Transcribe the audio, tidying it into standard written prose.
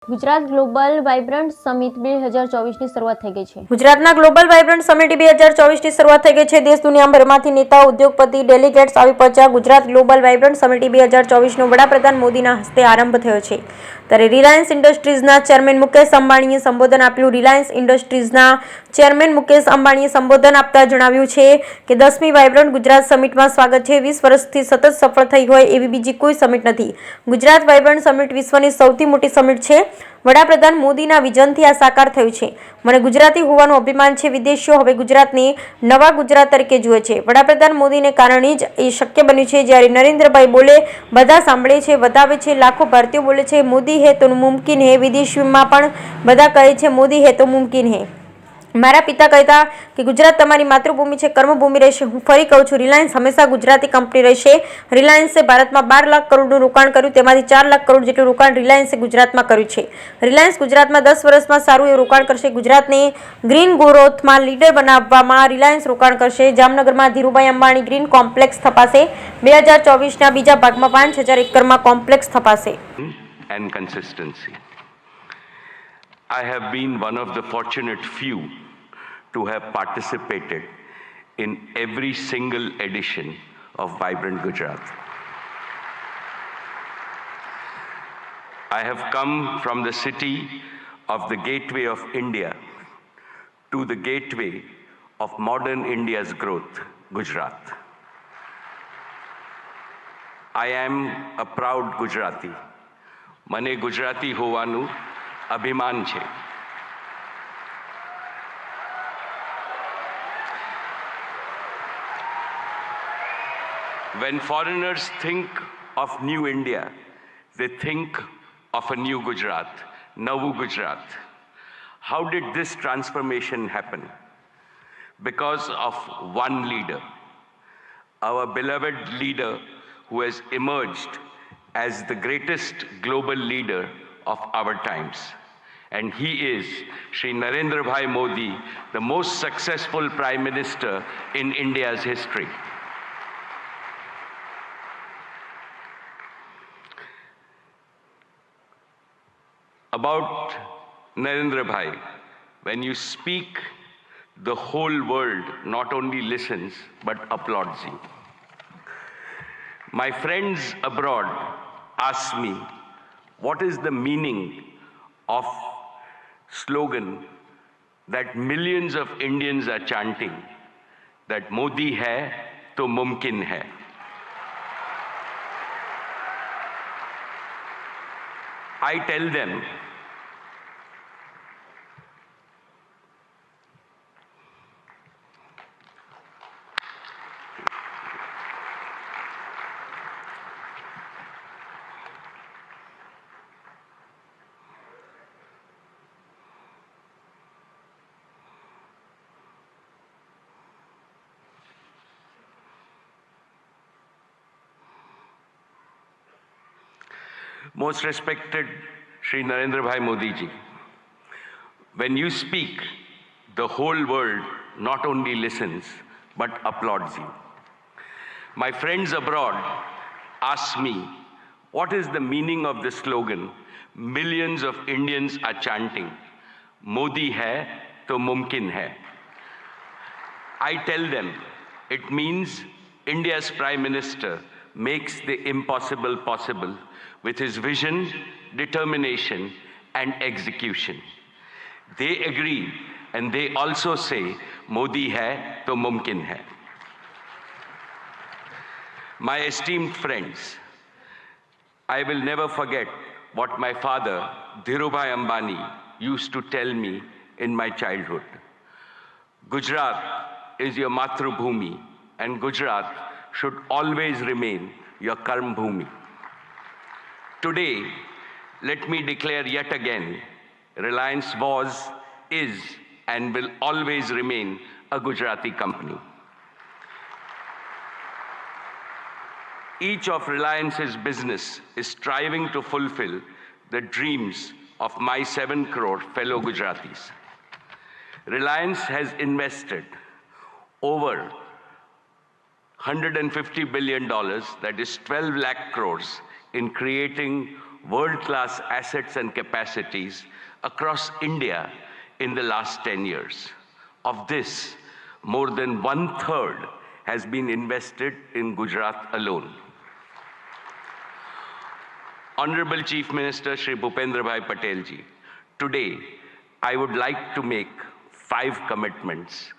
Gujarat global vibrant summit 2024ની શરૂઆત થઈ ગઈ છે. ગુજરાતના ગ્લોબલ વાઇબ્રન્ટ સમિટ 2024ની શરૂઆત થઈ ગઈ છે. દેશ દુનિયાભરમાંથી નેતાઓ, ઉદ્યોગપતિ, ડેલિગેટ્સ આવી પહોંચ્યા. ગુજરાત ગ્લોબલ વાઇબ્રન્ટ સમિટ 2024નો વડાપ્રધાન મોદીના હસ્તે આરંભ થયો છે. ત્યારે રિલાયન્સ ઇન્ડસ્ટ્રીઝના ચેરમેન મુકેશ અંબાણીએ સંબોધન આપ્યું. રિલાયન્સ ઇન્ડસ્ટ્રીઝના ચેરમેન મુકેશ અંબાણીએ સંબોધન આપતા જણાવ્યું છે કે 10મી વાઇબ્રન્ટ ગુજરાત સમિટમાં સ્વાગત છે. 20 વર્ષથી સતત સફળ થઈ હોય એવી બીજી કોઈ સમિટ નથી. ગુજરાત વાઇબ્રન્ટ સમિટ વિશ્વની સૌથી મોટી સમિટ છે. વડાપ્રધાન મોદીના વિઝનથી આ સાકાર થયું છે. મને ગુજરાતી હોવાનું અભિમાન છે. વિદેશીઓ હવે ગુજરાતને નવા ગુજરાત તરીકે જુએ છે. વડાપ્રધાન મોદીને કારણે જ એ શક્ય બન્યું છે. જ્યારે નરેન્દ્રભાઈ બોલે બધા સાંભળે છે, વધાવે છે. લાખો ભારતીયો બોલે છે મોદી હે તો મુમકિન હે. વિદેશમાં પણ બધા કહે છે મોદી હે તો મુમકિન હે. મારા પિતા કહેતા કે ગુજરાત તમારી માતૃભૂમિ છે, કર્મભૂમિ રહેશે. હું ફરી કહું છું, રિલાયન્સ હંમેશા ગુજરાતી કંપની રહેશે. રિલાયન્સે ભારતમાં 12 લાખ કરોડનું રોકાણ કર્યું, તેમાંથી 4 લાખ કરોડ જેટલું રોકાણ રિલાયન્સે ગુજરાતમાં કર્યું છે. રિલાયન્સ ગુજરાતમાં 10 વર્ષમાં સારું એવું રોકાણ કરશે. ગુજરાતને ગ્રીન ગ્રોથમાં લીડર બનાવવામાં રિલાયન્સ રોકાણ કરશે. જામનગરમાં ધીરુભાઈ અંબાણી ગ્રીન કોમ્પ્લેક્સ સ્થપાશે. 2024ના બીજા ભાગમાં 5000 એકરમાં complex સ્થપાશે. And consistency. I have been one of the fortunate few to have participated in every single edition of Vibrant Gujarat. I have come from the city of the gateway of India to the gateway of modern India's growth, Gujarat. I am a proud Gujarati. મને ગુજરાતી હોવાનું અભિમાન છે. When foreigners think of new India, they think of a new Gujarat, Navu Gujarat. How did this transformation happen? Because of one leader, our beloved leader who has emerged as the greatest global leader of our times. And he is Shri Narendra Bhai Modi, the most successful Prime Minister in India's history. About Narendra Bhai, when you speak, the whole world not only listens but applauds you. My friends abroad ask me, what is the meaning of slogan that millions of Indians are chanting, that Modi hai to mumkin hai. I tell them, most respected Shri Narendra Bhai Modi ji, when you speak, the whole world not only listens but applauds you. My friends abroad ask me, what is the meaning of the slogan millions of Indians are chanting, Modi hai to mumkin hai. I tell them, it means India's Prime Minister makes the impossible possible with his vision, determination, and execution. They agree and they also say, Modi hai to mumkin hai. My esteemed friends, I will never forget what my father, Dhirubhai Ambani, used to tell me in my childhood. Gujarat is your Matrubhumi, and Gujarat should always remain your Karm Bhumi. Today, let me declare yet again, Reliance was, is, and will always remain a Gujarati company. Each of Reliance's business is striving to fulfill the dreams of my 7 crore fellow Gujaratis. Reliance has invested over $150 billion, that is 12 lakh crores, in creating world-class assets and capacities across India in the last 10 years. Of this, more than 1/3 has been invested in Gujarat alone. Honorable Chief Minister Shri Bhupendra Bhai Patel ji, today I would like to make 5 commitments